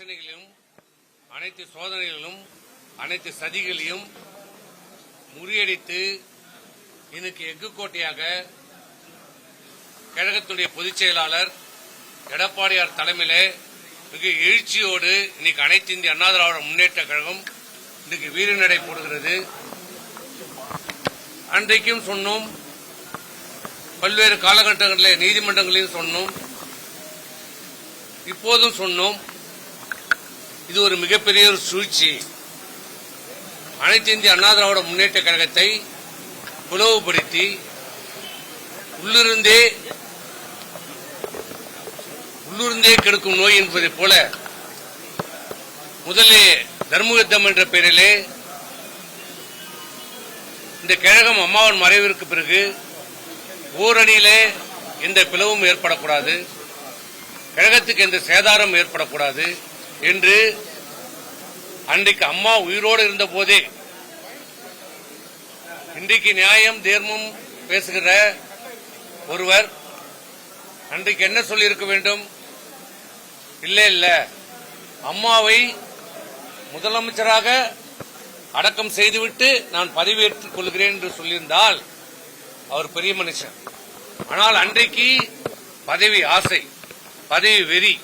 பிரச்சனைகளிலும் அனைத்து சோதனைகளிலும் அனைத்து சதிகளையும் முறியடித்து இன்னைக்கு எஃகு கோட்டையாக கழகத்துடைய பொதுச் செயலாளர் எடப்பாடியார் தலைமையிலே மிக எழுச்சியோடு இன்னைக்கு அனைத்து இந்திய அண்ணா திராவிட முன்னேற்ற கழகம் இன்னைக்கு வீரநடை போடுகிறது. அன்றைக்கும் சொன்னோம், பல்வேறு காலகட்டங்களில் நீதிமன்றங்களையும் சொன்னோம், இப்போதும் சொன்னோம். இது ஒரு மிகப்பெரிய ஒரு சூழ்ச்சி. அனைத்து இந்திய அண்ணா திராவிட முன்னேற்ற கழகத்தை பிளவுபடுத்தி உள்ளிருந்தே கெடுக்கும் நோய் என்பதைப் போல முதலே தர்மயுத்தம் என்ற பெயரிலே இந்த கழகம் அம்மாவின் மறைவிற்கு பிறகு ஓரணியிலே எந்த பிளவும் ஏற்படக்கூடாது, கழகத்துக்கு எந்த சேதாரம் ஏற்படக்கூடாது என்று அன்றைக்கு அம்மா உயிரோடு இருந்த போதே இன்றைக்கு நியாயம் தர்மம் பேசுகிற ஒருவர் அன்றைக்கு என்ன சொல்லியிருக்க வேண்டும்? இல்ல அம்மாவை முதலமைச்சராக அடக்கம் செய்துவிட்டு நான் பதவியேற்றுக் கொள்கிறேன் என்று சொல்லியிருந்தால் அவர் பெரிய மனுஷன். ஆனால் அன்றைக்கு பதவி ஆசை, பதவி வெறி,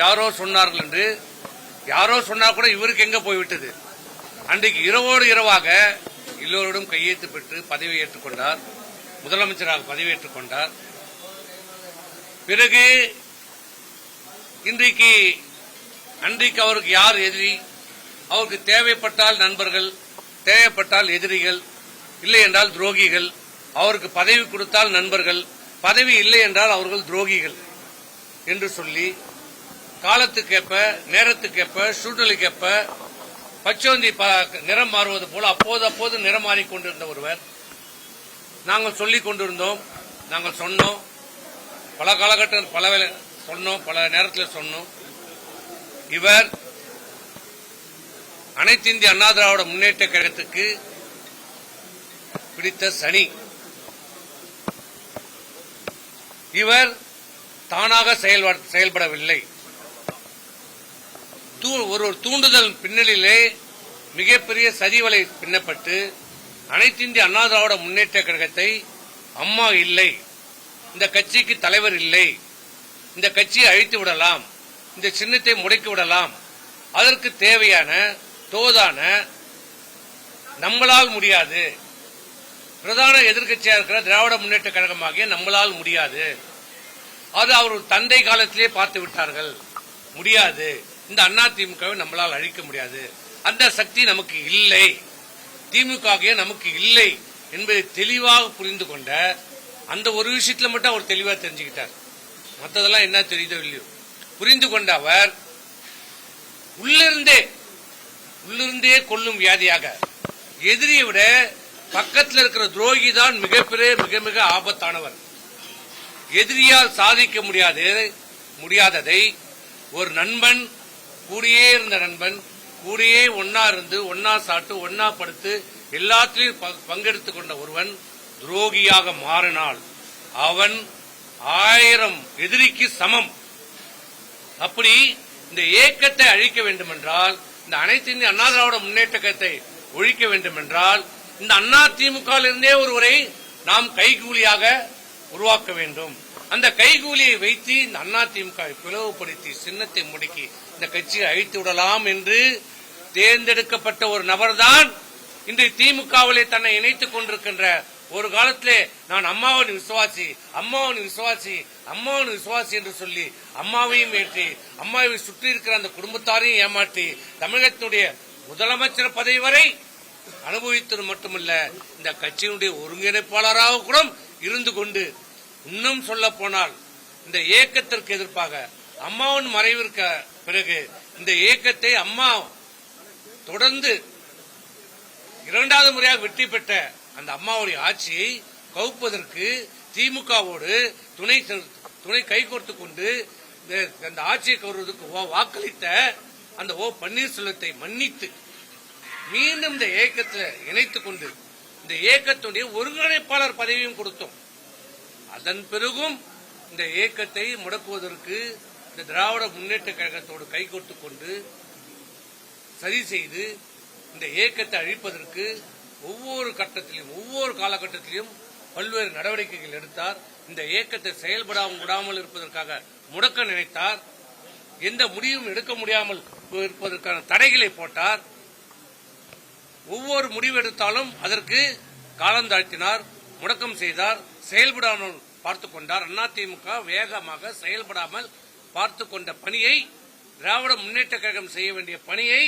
யாரோ சொன்னார்கள் என்று யாரோ சொன்னா கூட இவருக்கு எங்க போய்விட்டது. அன்றைக்கு இரவோடு இரவாக எல்லோரிடம் கையெழுத்து பெற்று பதவி ஏற்றுக்கொண்டார், முதலமைச்சராக பதவியேற்றுக் கொண்டார். பிறகு அன்றைக்கு அவருக்கு யார் எதிரி? அவருக்கு தேவைப்பட்டால் நண்பர்கள், தேவைப்பட்டால் எதிரிகள், இல்லை என்றால் துரோகிகள். அவருக்கு பதவி கொடுத்தால் நண்பர்கள், பதவி இல்லை என்றால் அவர்கள் துரோகிகள் என்று சொல்லி காலத்துக்கேற்ப, நேரத்துக்கேற்ப, சூழ்நிலைக்கேற்ப பச்சோந்தி நிறம் மாறுவது போல அப்போது நிறம் மாறிக்கொண்டிருந்த ஒருவர். நாங்கள் சொல்லிக் கொண்டிருந்தோம், நாங்கள் சொன்னோம், பல காலகட்டம் சொன்னோம், பல நேரத்தில் சொன்னோம். இவர் அனைத்து இந்திய அண்ணா திராவிட முன்னேற்ற கழகத்துக்கு பிடித்த சனி. இவர் தானாக செயல்படவில்லை. ஒரு தூண்டுதல் பின்னணியிலே மிகப்பெரிய சதிவலை பின்னப்பட்டு அனைத்து இந்திய அண்ணா திராவிட முன்னேற்ற கழகத்தை அம்மா இல்லை, இந்த கட்சிக்கு தலைவர் இல்லை, இந்த கட்சியை அழித்து விடலாம், இந்த சின்னத்தை முடக்கி விடலாம், அதற்கு தேவையான தோதான நம்மளால் முடியாது, பிரதான எதிர்க்கட்சியாக இருக்கிற திராவிட முன்னேற்ற கழகமாகிய நம்மளால் முடியாது, அது அவர் தந்தை காலத்திலே பார்த்து விட்டார்கள், முடியாது, இந்த அண்ணா திமுகவை நம்மளால் அழிக்க முடியாது, அந்த சக்தி நமக்கு இல்லை, திமுக நமக்கு இல்லை என்பதை தெளிவாக புரிந்து கொண்ட அந்த ஒரு விஷயத்துல மட்டும் அவர் தெளிவாக தெரிஞ்சுக்கிட்டார். மற்றதெல்லாம் என்ன தெரியுதோ இல்லையோ புரிந்து கொண்ட அவர் உள்ளிருந்தே கொல்லும் வியாதியாக எதிரியை விட பக்கத்தில் இருக்கிற துரோகி தான் மிக மிக ஆபத்தானவர். எதிரியால் சாதிக்க முடியாததை ஒரு நண்பன், கூடியே இருந்த நண்பன், கூடியே ஒன்னா இருந்து ஒன்னா சாப்பிட்டு ஒன்னா படுத்து எல்லாத்திலையும் பங்கெடுத்துக் கொண்ட ஒருவன் துரோகியாக மாறினால் அவன் 1000 எதிரிக்கு சமம். அப்படி இந்த ஏக்கத்தை அழிக்க வேண்டும் என்றால், இந்த அனைத்து இந்திய அண்ணா திராவிட முன்னேற்ற கழகத்தை ஒழிக்க வேண்டும் என்றால், இந்த அண்ணா திமுக இருந்தே ஒருவரை நாம் கைகூலியாக உருவாக்க வேண்டும். அந்த கைகூலியை வைத்து இந்த அண்ணா திமுக பிளவுபடுத்தி சின்னத்தை முடக்கி இந்த கட்சியை அழித்து விடலாம் என்று தேர்ந்தெடுக்கப்பட்ட ஒரு நபர்தான் இன்று திமுகவிலே தன்னை இணைத்துக் கொண்டிருக்கின்ற. ஒரு காலத்திலே நான் அம்மாவின் விசுவாசி என்று சொல்லி அம்மாவையும் ஏற்றி அம்மாவை சுற்றி இருக்கிற அந்த குடும்பத்தாரையும் ஏமாற்றி தமிழகத்தினுடைய முதலமைச்சர் பதவி வரை அனுபவித்தது மட்டுமல்ல, இந்த கட்சியினுடைய ஒருங்கிணைப்பாளராக கூட இருந்து கொண்டு, இன்னும் சொல்ல போனால் இந்த இயக்கத்திற்கு எதிர்ப்பாக அம்மாவின் மறைவிற்கு பிறகு இந்த இயக்கத்தை அம்மா தொடர்ந்து 2வது முறையாக வெற்றி பெற்ற அந்த அம்மாவுடைய ஆட்சியை கவுப்பதற்கு திமுகவோடு துணை கைகோர்த்துக் கொண்டு அந்த ஆட்சியை கவுறுவதற்கு வாக்களித்த அந்த பன்னீர்செல்வத்தை மன்னித்து மீண்டும் இந்த இயக்கத்தில் இணைத்துக் கொண்டு இந்த இயக்கத்துடைய ஒருங்கிணைப்பாளர் பதவியும் கொடுத்தோம். அதன் பிறகும் இந்த இயக்கத்தை முடக்குவதற்கு இந்த திராவிட முன்னேற்ற கழகத்தோடு கைகோர்த்து கொண்டு சதி செய்து இந்த இயக்கத்தை அழிப்பதற்கு ஒவ்வொரு கட்டத்திலும் ஒவ்வொரு காலகட்டத்திலும் பல்வேறு நடவடிக்கைகள் எடுத்தார். இந்த இயக்கத்தை செயல்படாமல் விடாமல் இருப்பதற்காக முடக்க நினைத்தார். எந்த முடிவும் எடுக்க முடியாமல் இருப்பதற்கான தடைகளை போட்டார். ஒவ்வொரு முடிவு எடுத்தாலும் அதற்கு காலந்தாழ்த்தினார், முடக்கம் செய்தார், செயல்படாமல் பார்த்துக் கொண்டார். அதிமுக வேகமாக செயல்படாமல் பார்த்துக் கொண்ட பணியை, திராவிட முன்னேற்ற கழகம் செய்ய வேண்டிய பணியை,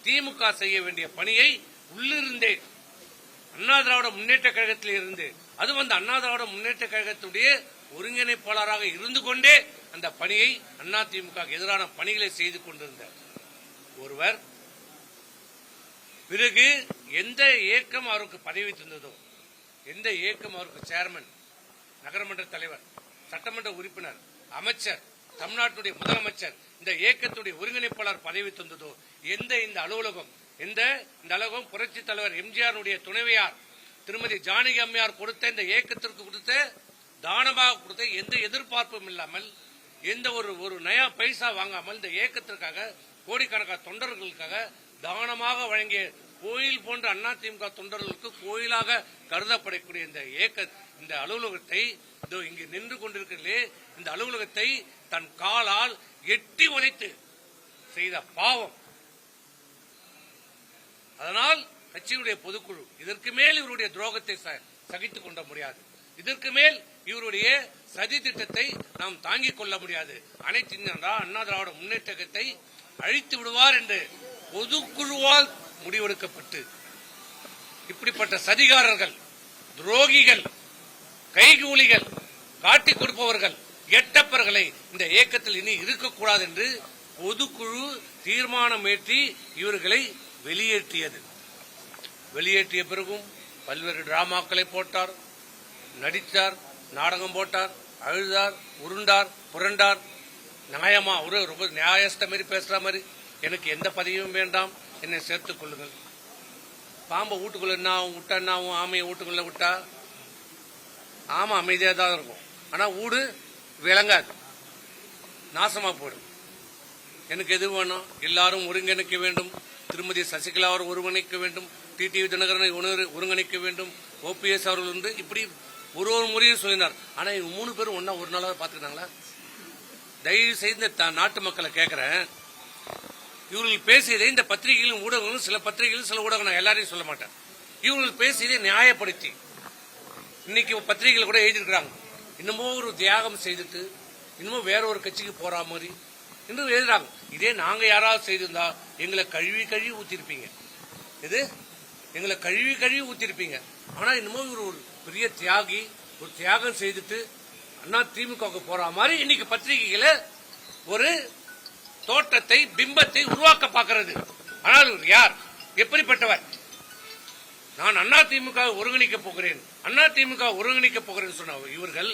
திமுக செய்ய வேண்டிய பணியை உள்ளிருந்தே அண்ணா திராவிட முன்னேற்ற கழகத்தில் இருந்து, அது அண்ணா திராவிட முன்னேற்ற கழகத்துடைய ஒருங்கிணைப்பாளராக இருந்து கொண்டே அந்த பணியை அதிமுக எதிரான பணிகளை செய்து கொண்டிருந்த ஒருவர், பிறகு எந்த இயக்கம் அவருக்கு பதவி தந்ததோ, எந்த இயக்கம் அவருக்கு சேர்மன், நகரமன்ற தலைவர், சட்டமன்ற உறுப்பினர், அமைச்சர், தமிழ்நாட்டுடைய முதலமைச்சர், இந்த இயக்கத்துடைய ஒருங்கிணைப்பாளர் பதவி தந்ததோ, எந்த இந்த அலுவலகம், இந்த அலுவலகம் புரட்சி தலைவர் எம்ஜிஆருடைய துணைவியார் திருமதி ஜானகி அம்மையார் கொடுத்த இந்த இயக்கத்திற்கு கொடுத்த தானமாக கொடுத்த எந்த எதிர்பார்ப்பும் இல்லாமல், எந்த ஒரு நயா பைசா வாங்காமல் இந்த இயக்கத்திற்காக கோடிக்கணக்கான தொண்டர்களுக்காக தானமாக வழங்கிய கோயில் போன்ற அதிமுக தொண்டர்களுக்கு கோயிலாக கருதப்படக்கூடிய இந்த அலுவலகத்தை, இங்கு நின்று கொண்டிருக்கிறதே இந்த அலுவலகத்தை தன் காலால் எட்டி உதைத்து செய்த பாவம். அதனால் கட்சியுடைய பொதுக்குழு இதற்கு மேல் இவருடைய துரோகத்தை சகித்துக் கொள்ள முடியாது. இதற்கு மேல் இவருடைய சதி திட்டத்தை நாம் தாங்கிக் கொள்ள முடியாது. அனைத்து அண்ணா திராவிட முன்னேற்றத்தை அழித்து விடுவார் என்று பொதுக்குழுவால் முடிவெடுக்கப்பட்டு, இப்படிப்பட்ட சதிகாரர்கள், துரோகிகள், கைகூலிகள், காட்டிக் கொடுப்பவர்கள், எட்டப்பர்களை இந்த இயக்கத்தில் இனி இருக்கக்கூடாது என்று பொதுக்குழு தீர்மானம் ஏற்றி இவர்களை வெளியேற்றியது. வெளியேற்றிய பிறகும் பல்வேறு டிராமாக்களை போட்டார், நடித்தார், நாடகம் போட்டார், அழுதார், உருண்டார், புரண்டார். நியாயமா ரொம்ப நியாயஸ்த மாதிரி பேசுற மாதிரி, எனக்கு எந்த பதவியும் வேண்டாம், என்னை சேர்த்துக் கொள்ளுங்கள். பாம்பை வீட்டுக்குள்ள என்ன ஆகும், விட்டா என்ன ஆகும்? ஆமையை வீட்டுக்குள்ள விட்டா ஆமா அமைதியா தான் இருக்கும், ஆனா வீடு விளங்காது, நாசமா போயிடும். எனக்கு எது வேணும்? எல்லாரும் ஒருங்கிணைக்க வேண்டும். திருமதி சசிகலா அவர் ஒருங்கிணைக்க வேண்டும், டிடிவி தினகரனை ஒருங்கிணைக்க வேண்டும், ஓபிஎஸ் அவர்கள் இப்படி ஒரு முறையும் சொல்லினார். ஆனா இவங்க 3 பேரும் ஒன்னா ஒரு நாளாவது பாத்துக்கிட்டாங்களா? தயவு செய்து நாட்டு மக்களை கேட்கிறேன், இவர்கள் பேசியதை இந்த பத்திரிகைகளும் ஊடகங்களும், சில பத்திரிகைகளும் சில ஊடகம், நான் எல்லாரையும் சொல்ல மாட்டேன், இவர்கள் பேசியதை நியாயப்படுத்தி இன்னைக்கு பத்திரிகைகள் கூட எழுதியிருக்கிறாங்க, இன்னமும் ஒரு தியாகம் செய்துட்டு இன்னமும் வேற ஒரு கட்சிக்கு போற மாதிரி இன்னும் எழுதுறாங்க. இதே நாங்க யாராவது செய்திருந்தா எங்களை கழுவி ஊத்திருப்பீங்க, இது எங்களை கழுவி ஊத்திருப்பீங்க. ஆனா இன்னமும் ஒரு பெரிய தியாகி, ஒரு தியாகம் செய்துட்டு அண்ணா திமுக போற மாதிரி இன்னைக்கு பத்திரிகைகளை ஒரு தோற்றத்தை, பிம்பத்தை உருவாக்க பார்க்கிறது. ஆனால் யார், எப்படிப்பட்டவர்? நான் அண்ணா திமுக ஒருங்கிணைக்க போகிறேன், அண்ணா திமுக ஒருங்கிணைக்க போகிறேன் சொன்ன இவர்கள்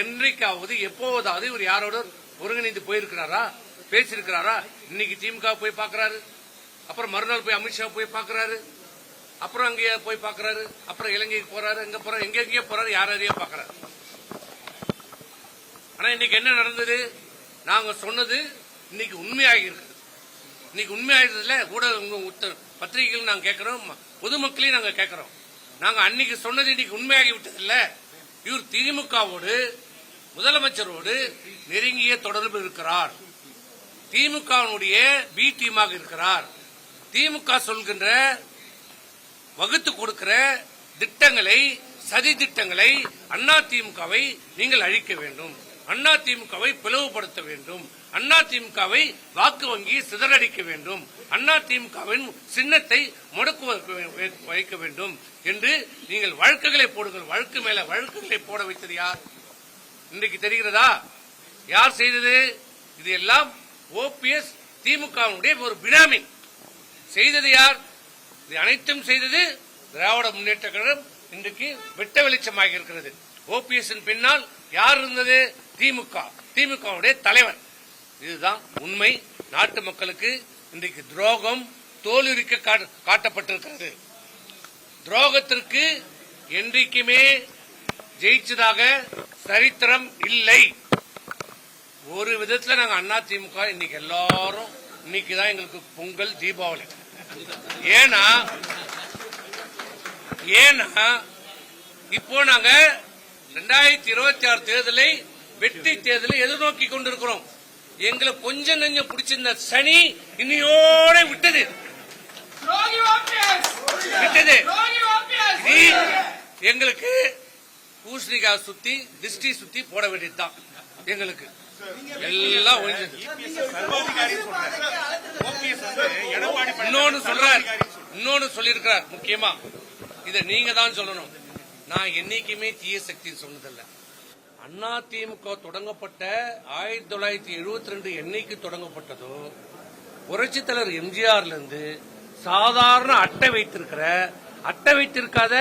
என்றைக்காவது எப்போதாவது இவர் யாரோட ஒருங்கிணைந்து போயிருக்கிறாரா, பேசியிருக்கிறாரா? இன்னைக்கு திமுக போய் பாக்குறாரு, அப்புறம் மறுநாள் போய் அமித்ஷா போய் பாக்குறாரு, அப்புறம் அங்கேயே போய் பாக்குறாரு, அப்புறம் இலங்கைக்கு போறாரு, எங்க போறாரு, எங்கெங்கேயோ போறாரு, யாரையோ பாக்குறாரு. ஆனா இன்னைக்கு என்ன நடந்தது? நாங்க சொன்னது இன்னைக்கு உண்மையாகி இருக்குது. இன்னைக்கு உண்மையாகிறதுல ஊடக பத்திரிகைகள் நாங்க கேட்கிறோம், பொதுமக்களையும் நாங்க கேட்கிறோம். நாங்க அன்னைக்கு சொன்னது இன்னைக்கு உண்மையாகி விட்டது இல்ல. இவர் திமுகவோடு, முதலமைச்சரோடு நெருங்கிய தொடர்பு இருக்கிறார், திமுகவுடைய பி டீமாக இருக்கிறார். திமுக சொல்கின்ற, வகுத்து கொடுக்கிற திட்டங்களை, சதி திட்டங்களை, அண்ணா திமுகவை நீங்கள் அழிக்க வேண்டும், அண்ணா திமுகவை பிளவுபடுத்த வேண்டும், அண்ணா திமுகவை வாக்கு வங்கி சிதறடிக்க வேண்டும், அண்ணா திமுகவின் சின்னத்தை முடக்கு வைக்க வேண்டும் என்று நீங்கள் வழக்குகளை போடுங்கள். வழக்கு மேல வழக்குகளை போட வைத்தது யார் இன்றைக்கு தெரிகிறதா? யார் செய்தது? இது எல்லாம் ஓபிஎஸ் திமுகவுடைய ஒரு பினாமி. செய்தது யார்? இது அனைத்தும் செய்தது திராவிட முன்னேற்ற கழகம். இன்றைக்கு வெட்ட வெளிச்சமாக இருக்கிறது. ஓபிஎஸ் பின்னால் யார் இருந்தது? திமுக, திமுகவுடைய தலைவர். இதுதான் உண்மை. நாட்டு மக்களுக்கு இன்றைக்கு துரோகம் தோலுரிக்க காட்டப்பட்டிருக்கிறது. துரோகத்திற்கு என்றைக்குமே ஜெயிச்சதாக சரித்திரம் இல்லை. ஒரு விதத்துல நாங்க அதிமுக இன்னைக்கு எல்லாரும் இன்னைக்குதான் எங்களுக்கு பொங்கல் தீபாவளி. ஏன்னா இப்போ நாங்க 2026 தேர்தலை வெற்றி தேர்தலை எதிர்நோக்கி கொண்டிருக்கிறோம். எங்களுக்கு கொஞ்சம் நெஞ்சம் பிடிச்சிருந்த சனி இன்னையோட விட்டது. எங்களுக்கு பூசணிக்காய் சுத்தி திருஷ்டி சுத்தி போட வேண்டியதுதான். எங்களுக்கு எல்லாம் இன்னொன்னு சொல்லியிருக்கிறார். முக்கியமா இதை நீங்க தான் சொல்லணும். நான் என்னைக்குமே தீய சக்தி சொன்னதில்லை. அதிமுக தொடங்கப்பட்ட 1972 என்னைக்கு தொடங்கப்பட்டதோ புரட்சித் தலைவர் எம்ஜிஆர்ல இருந்து சாதாரண அட்டை வைத்திருக்காத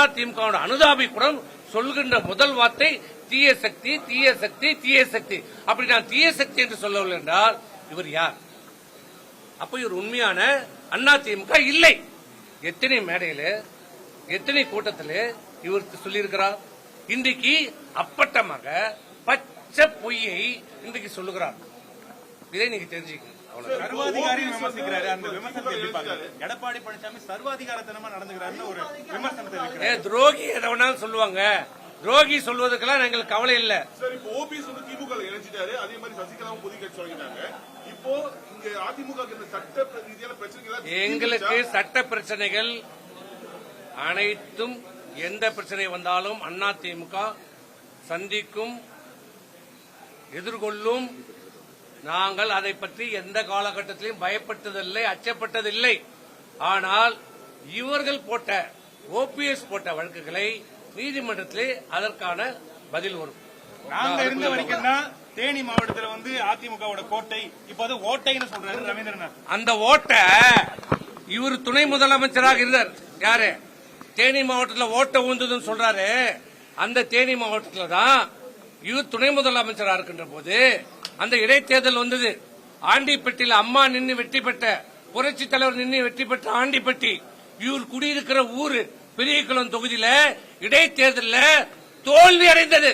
அதிமுக அனுதாபி கூட சொல்கின்ற முதல் வார்த்தை தீய சக்தி, தீய சக்தி, தீய சக்தி. அப்படி நான் தீய சக்தி என்று சொல்லவில்லை என்றால் இவர் யார்? அப்ப இவர் உண்மையான அதிமுக இல்லை. எத்தனை மேடையில எத்தனை கூட்டத்தில் இவர் சொல்லியிருக்கிறார். இன்றைக்கு அப்பட்டமாக பச்சை பொய்யை இன்றைக்கு சொல்லுகிறார். இதை நீங்க தெரிஞ்சுக்கணும். சர்வாதிகாரி விமர்சிக்கிறாரு. அந்த விமர்சனத்தை எப்படி பாக்குறாரு? எடப்பாடி பழனிசாமி சர்வாதிகாரத்தனமா நடந்துக்கிறாருன்னு ஒரு விமர்சனத்தை துரோகி எதை வேணாலும் சொல்லுவாங்க. துரோகி சொல்வதற்கெல்லாம் எங்களுக்கு கவலை இல்ல. சார், இப்போ ஓபிஎஸ் வந்து திமுக இணைச்சிட்டாரு. அதே மாதிரி சசிகலாவும் புதிய கட்சி தொடங்கினாங்க. இப்போ இங்க அதிமுக சட்ட ரீதியான பிரச்சனைகள் எங்களுக்கு சட்ட பிரச்சனைகள் அனைத்தும் எந்த பிரச்சனை வந்தாலும் அதிமுக சந்திக்கும், எதிர்கொள்ளும். நாங்கள் அதை பற்றி எந்த காலகட்டத்திலும் பயப்பட்டதில்லை, அச்சப்பட்டதில்லை. ஆனால் இவர்கள் போட்ட ஓபிஎஸ் போட்ட வழக்குகளை நீதிமன்றத்திலே அதற்கான பதில் வரும். நாங்க இருந்த வரைக்கும் தான் தேனி மாவட்டத்தில் வந்து அதிமுகவோட கோட்டை, இப்ப அது ஓட்டைன்னு சொல்றாரு ரவீந்திரநாத். அந்த ஓட்டை இவர் துணை முதலமைச்சராக இருந்தார். யாரு? தேனி மாவட்டத்தில் ஓட்டை ஊந்ததுன்னு சொல்றாரு. அந்த தேனி மாவட்டத்தில் தான் இவர் துணை முதலமைச்சராக இருக்கின்ற போது அந்த இடைத்தேர்தல் வந்தது. ஆண்டிப்பட்டியில் அம்மா நின்று வெற்றி பெற்ற, புரட்சி தலைவர் நின்று வெற்றி பெற்ற ஆண்டிப்பட்டி இவர் குடியிருக்கிற ஊரு பெரியகுளம் தொகுதியில இடைத்தேர்தலில் தோல்வி அடைந்தது.